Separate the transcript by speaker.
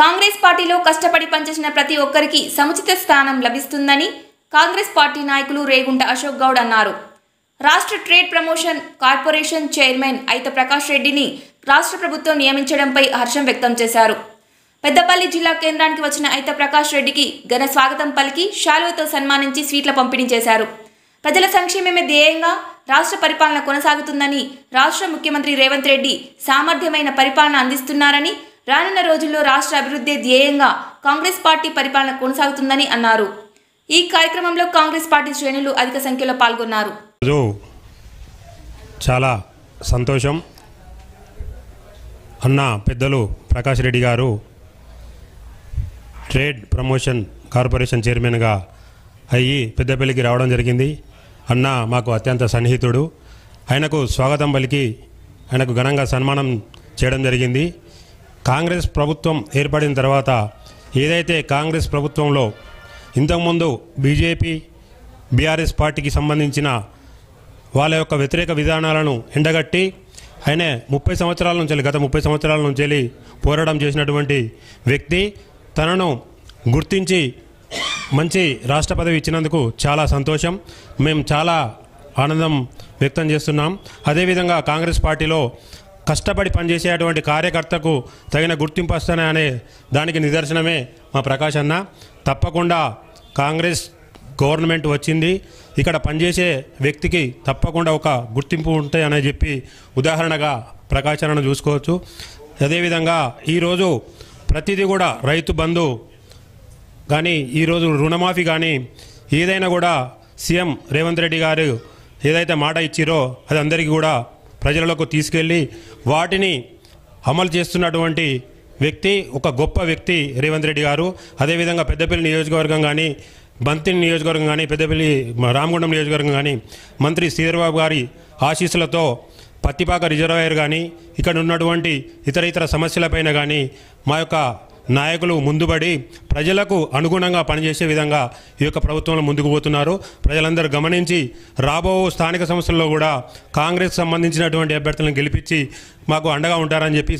Speaker 1: కాంగ్రెస్ పార్టీలో కష్టపడి పనిచేసిన ప్రతి ఒక్కరికి సముచిత స్థానం లభిస్తుందని కాంగ్రెస్ పార్టీ నాయకులు రేగుంట అశోక్ గౌడ్ అన్నారు. రాష్ట్ర trade promotion corporation chairman ఐత Prakash రెడ్డిని రాష్ట్ర ప్రభుత్వం నియమించడంపై హర్షం వ్యక్తం చేశారు. పెద్దపల్లి జిల్లా కేంద్రానికి వచ్చిన ఐత ప్రకాష్ రెడ్డికి ఘన స్వాగతం పలికి శాలువతో సన్మానించి స్వీట్ల పంపిణీ చేశారు. ప్రజల సంక్షేమమే ధ్యేయంగా రాష్ట్ర పరిపాలన కొనసాగుతుందని, రాష్ట్ర ముఖ్యమంత్రి రేవంత్ రెడ్డి సామర్థ్యమైన పరిపాలన అందిస్తున్నారని, రానున్న రోజుల్లో రాష్ట్ర అభివృద్ధి ధ్యేయంగా కాంగ్రెస్ పార్టీ పరిపాలన కొనసాగుతుందని అన్నారు. ఈ కార్యక్రమంలో కాంగ్రెస్ పార్టీ శ్రేణులు అధిక సంఖ్యలో పాల్గొన్నారు.
Speaker 2: చాలా సంతోషం. అన్న పెద్దలు ప్రకాష్ రెడ్డి గారు ట్రేడ్ ప్రమోషన్ కార్పొరేషన్ చైర్మన్గా అయ్యి పెద్దపల్లికి రావడం జరిగింది. అన్న మాకు అత్యంత సన్నిహితుడు. ఆయనకు స్వాగతం పలికి ఆయనకు ఘనంగా సన్మానం చేయడం జరిగింది. కాంగ్రెస్ ప్రభుత్వం ఏర్పడిన తర్వాత ఏదైతే కాంగ్రెస్ ప్రభుత్వంలో ఇంతకుముందు బీజేపీ బీఆర్ఎస్ పార్టీకి సంబంధించిన వాళ్ళ యొక్క వ్యతిరేక విధానాలను ఎండగట్టి ఆయన గత 30 సంవత్సరాల నుంచి పోరాటం చేసినటువంటి వ్యక్తి. తనను గుర్తించి మంచి రాష్ట్ర పదవి ఇచ్చినందుకు చాలా సంతోషం. మేము చాలా ఆనందం వ్యక్తం చేస్తున్నాం. అదేవిధంగా కాంగ్రెస్ పార్టీలో కష్టపడి పనిచేసేటువంటి కార్యకర్తకు తగిన గుర్తింపు వస్తానే దానికి నిదర్శనమే మా ప్రకాష్ అన్న. తప్పకుండా కాంగ్రెస్ గవర్నమెంట్ వచ్చింది, ఇక్కడ పనిచేసే వ్యక్తికి తప్పకుండా ఒక గుర్తింపు ఉంటాయి అని చెప్పి ఉదాహరణగా ప్రకాష్ అన్నను చూసుకోవచ్చు. అదేవిధంగా ఈరోజు ప్రతిదీ కూడా రైతు బంధు కానీ, ఈరోజు రుణమాఫీ కానీ ఏదైనా కూడా సీఎం రేవంత్ రెడ్డి గారు ఏదైతే మాట ఇచ్చిరో అది అందరికీ కూడా ప్రజలకు తీసుకెళ్ళి వాటిని అమలు చేస్తున్నటువంటి వ్యక్తి, ఒక గొప్ప వ్యక్తి రేవంత్ రెడ్డి గారు. అదేవిధంగా పెద్దపల్లి నియోజకవర్గం కానీ, బంతి నియోజకవర్గం కానీ, పెద్దపల్లి రామగుండం నియోజకవర్గం కానీ మంత్రి శ్రీధర్బాబు గారి ఆశీస్సులతో పత్తిపాక రిజర్వాయర్ కానీ, ఇక్కడ ఉన్నటువంటి ఇతర సమస్యలపైన కానీ మా యొక్క నాయకులు ముందుబడి ప్రజలకు అనుగుణంగా పనిచేసే విధంగా ఈ యొక్క ప్రభుత్వంలో ముందుకు పోతున్నారు. ప్రజలందరూ గమనించి రాబో స్థానిక సంస్థల్లో కూడా కాంగ్రెస్ సంబంధించినటువంటి అభ్యర్థులను గెలిపించి మాకు అండగా ఉంటారని చెప్పి